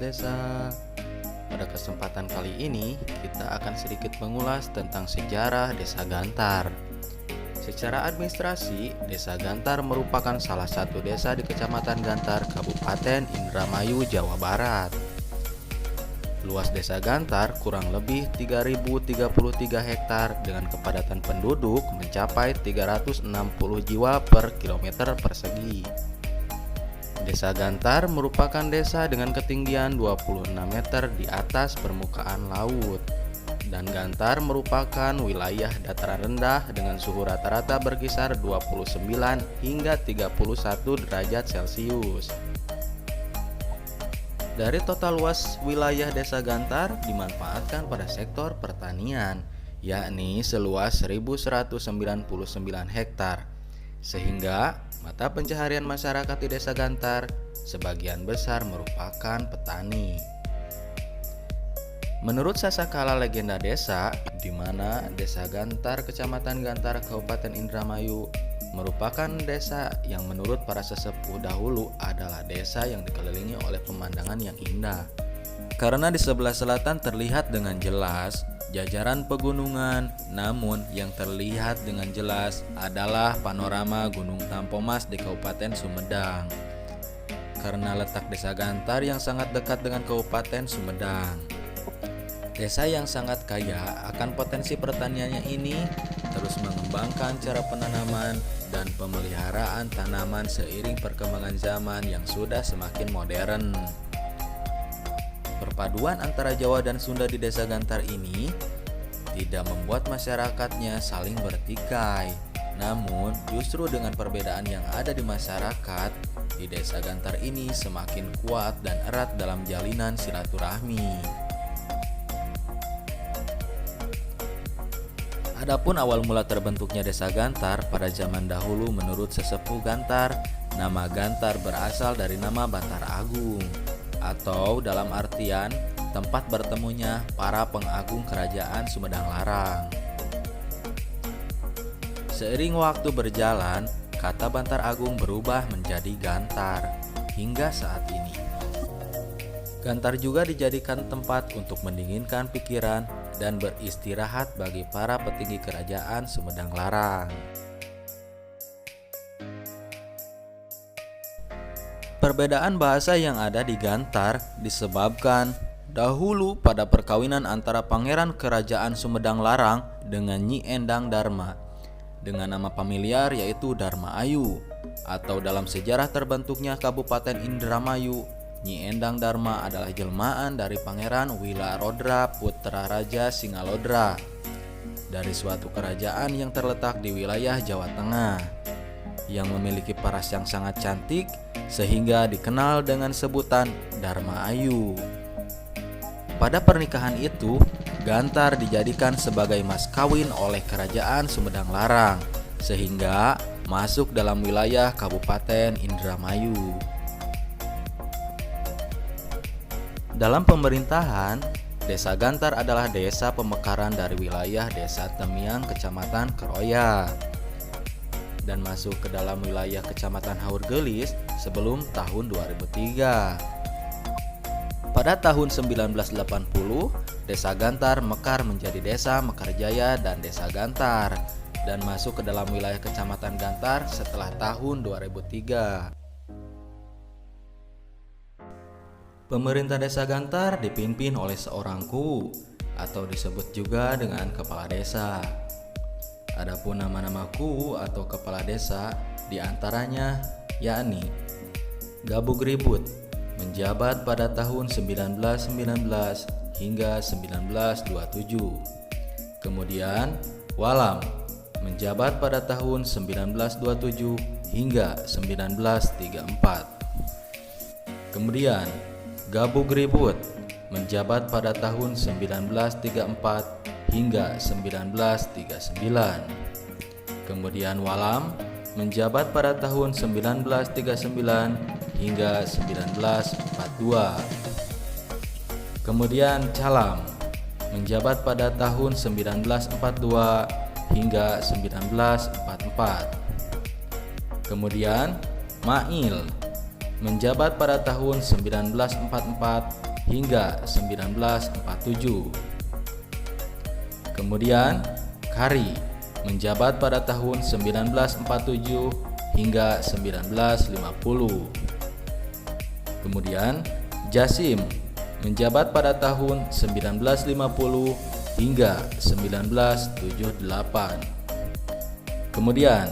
desa. Pada kesempatan kali ini, kita akan sedikit mengulas tentang sejarah Desa Gantar. Secara administrasi, Desa Gantar merupakan salah satu desa di Kecamatan Gantar, Kabupaten Indramayu, Jawa Barat. Luas Desa Gantar kurang lebih 3.033 hektar dengan kepadatan penduduk mencapai 360 jiwa per kilometer persegi. Desa Gantar merupakan desa dengan ketinggian 26 meter di atas permukaan laut. Dan Gantar merupakan wilayah dataran rendah dengan suhu rata-rata berkisar 29 hingga 31 derajat Celcius. Dari total luas wilayah Desa Gantar dimanfaatkan pada sektor pertanian, yakni seluas 1.199 hektar, sehingga mata pencaharian masyarakat di Desa Gantar sebagian besar merupakan petani. Menurut sasakala legenda desa, di mana Desa Gantar, Kecamatan Gantar, Kabupaten Indramayu merupakan desa yang menurut para sesepuh dahulu adalah desa yang dikelilingi oleh pemandangan yang indah. Karena di sebelah selatan terlihat dengan jelas jajaran pegunungan, namun yang terlihat dengan jelas adalah panorama Gunung Tampomas di Kabupaten Sumedang. Karena letak Desa Gantar yang sangat dekat dengan Kabupaten Sumedang, desa yang sangat kaya akan potensi pertaniannya ini terus mengembangkan cara penanaman dan pemeliharaan tanaman seiring perkembangan zaman yang sudah semakin modern. Perpaduan antara Jawa dan Sunda di Desa Gantar ini tidak membuat masyarakatnya saling bertikai. Namun justru dengan perbedaan yang ada di masyarakat, di Desa Gantar ini semakin kuat dan erat dalam jalinan silaturahmi. Adapun awal mula terbentuknya Desa Gantar pada zaman dahulu menurut sesepuh Gantar, nama Gantar berasal dari nama Bantar Agung, atau dalam artian tempat bertemunya para pengagung kerajaan Sumedang Larang. Seiring waktu berjalan, kata Bantar Agung berubah menjadi Gantar hingga saat ini. Gantar juga dijadikan tempat untuk mendinginkan pikiran dan beristirahat bagi para petinggi kerajaan Sumedang Larang. Perbedaan bahasa yang ada di Gantar disebabkan dahulu pada perkawinan antara Pangeran Kerajaan Sumedang Larang dengan Nyi Endang Darma dengan nama familiar yaitu Darma Ayu, atau dalam sejarah terbentuknya Kabupaten Indramayu, Nyi Endang Darma adalah jelmaan dari Pangeran Wilarodra Putra Raja Singalodra dari suatu kerajaan yang terletak di wilayah Jawa Tengah yang memiliki paras yang sangat cantik sehingga dikenal dengan sebutan Darma Ayu. Pada pernikahan itu, Gantar dijadikan sebagai mas kawin oleh Kerajaan Sumedang Larang sehingga masuk dalam wilayah Kabupaten Indramayu. Dalam pemerintahan, Desa Gantar adalah desa pemekaran dari wilayah Desa Temiang, Kecamatan Keroya, dan masuk ke dalam wilayah Kecamatan Haurgelis sebelum tahun 2003. Pada tahun 1980, Desa Gantar mekar menjadi Desa Mekarjaya dan Desa Gantar, dan masuk ke dalam wilayah Kecamatan Gantar setelah tahun 2003. Pemerintah Desa Gantar dipimpin oleh seorang ku atau disebut juga dengan kepala desa. Adapun nama-nama ku atau kepala desa diantaranya yakni Gabug Ribut menjabat pada tahun 1919 hingga 1927. Kemudian Walam menjabat pada tahun 1927 hingga 1934. Kemudian Gabug Ribut menjabat pada tahun 1934 hingga 1939. Kemudian Walam menjabat pada tahun 1939 hingga 1942. Kemudian Calam menjabat pada tahun 1942 hingga 1944. Kemudian Mail menjabat pada tahun 1944 hingga 1947. Kemudian Kari menjabat pada tahun 1947 hingga 1950. Kemudian Jasim menjabat pada tahun 1950 hingga 1978. Kemudian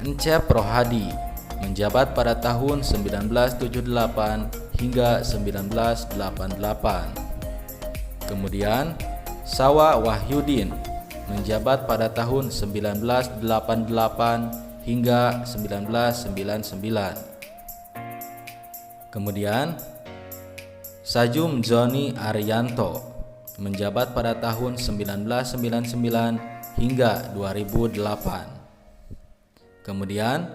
Encep Rohadi menjabat pada tahun 1978 hingga 1988. Kemudian Sawa Wahyudin menjabat pada tahun 1988 hingga 1999. Kemudian Sajum Joni Arianto menjabat pada tahun 1999 hingga 2008. Kemudian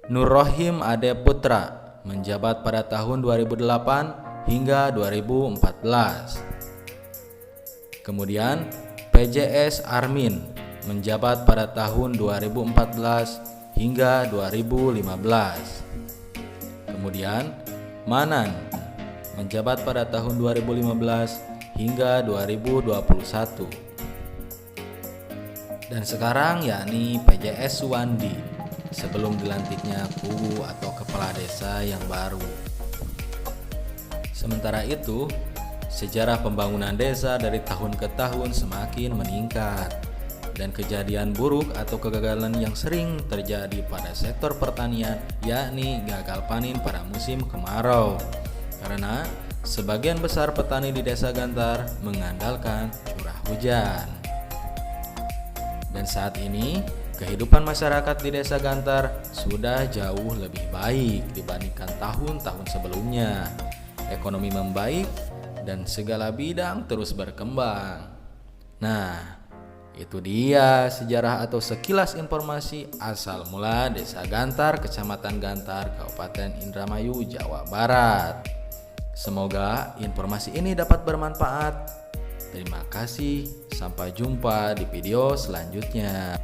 Nur Rohim Ade Putra menjabat pada tahun 2008 hingga 2014. Kemudian PJS Armin menjabat pada tahun 2014 hingga 2015. Kemudian Manan menjabat pada tahun 2015 hingga 2021. Dan sekarang yakni PJS Suwandi sebelum dilantiknya Pugu atau kepala desa yang baru. Sementara itu, sejarah pembangunan desa dari tahun ke tahun semakin meningkat, dan kejadian buruk atau kegagalan yang sering terjadi pada sektor pertanian yakni gagal panen pada musim kemarau, karena sebagian besar petani di Desa Gantar mengandalkan curah hujan. Dan saat ini kehidupan masyarakat di Desa Gantar sudah jauh lebih baik dibandingkan tahun-tahun sebelumnya. Ekonomi membaik dan segala bidang terus berkembang. Nah, itu dia sejarah atau sekilas informasi asal mula Desa Gantar, Kecamatan Gantar, Kabupaten Indramayu, Jawa Barat. Semoga informasi ini dapat bermanfaat. Terima kasih, sampai jumpa di video selanjutnya.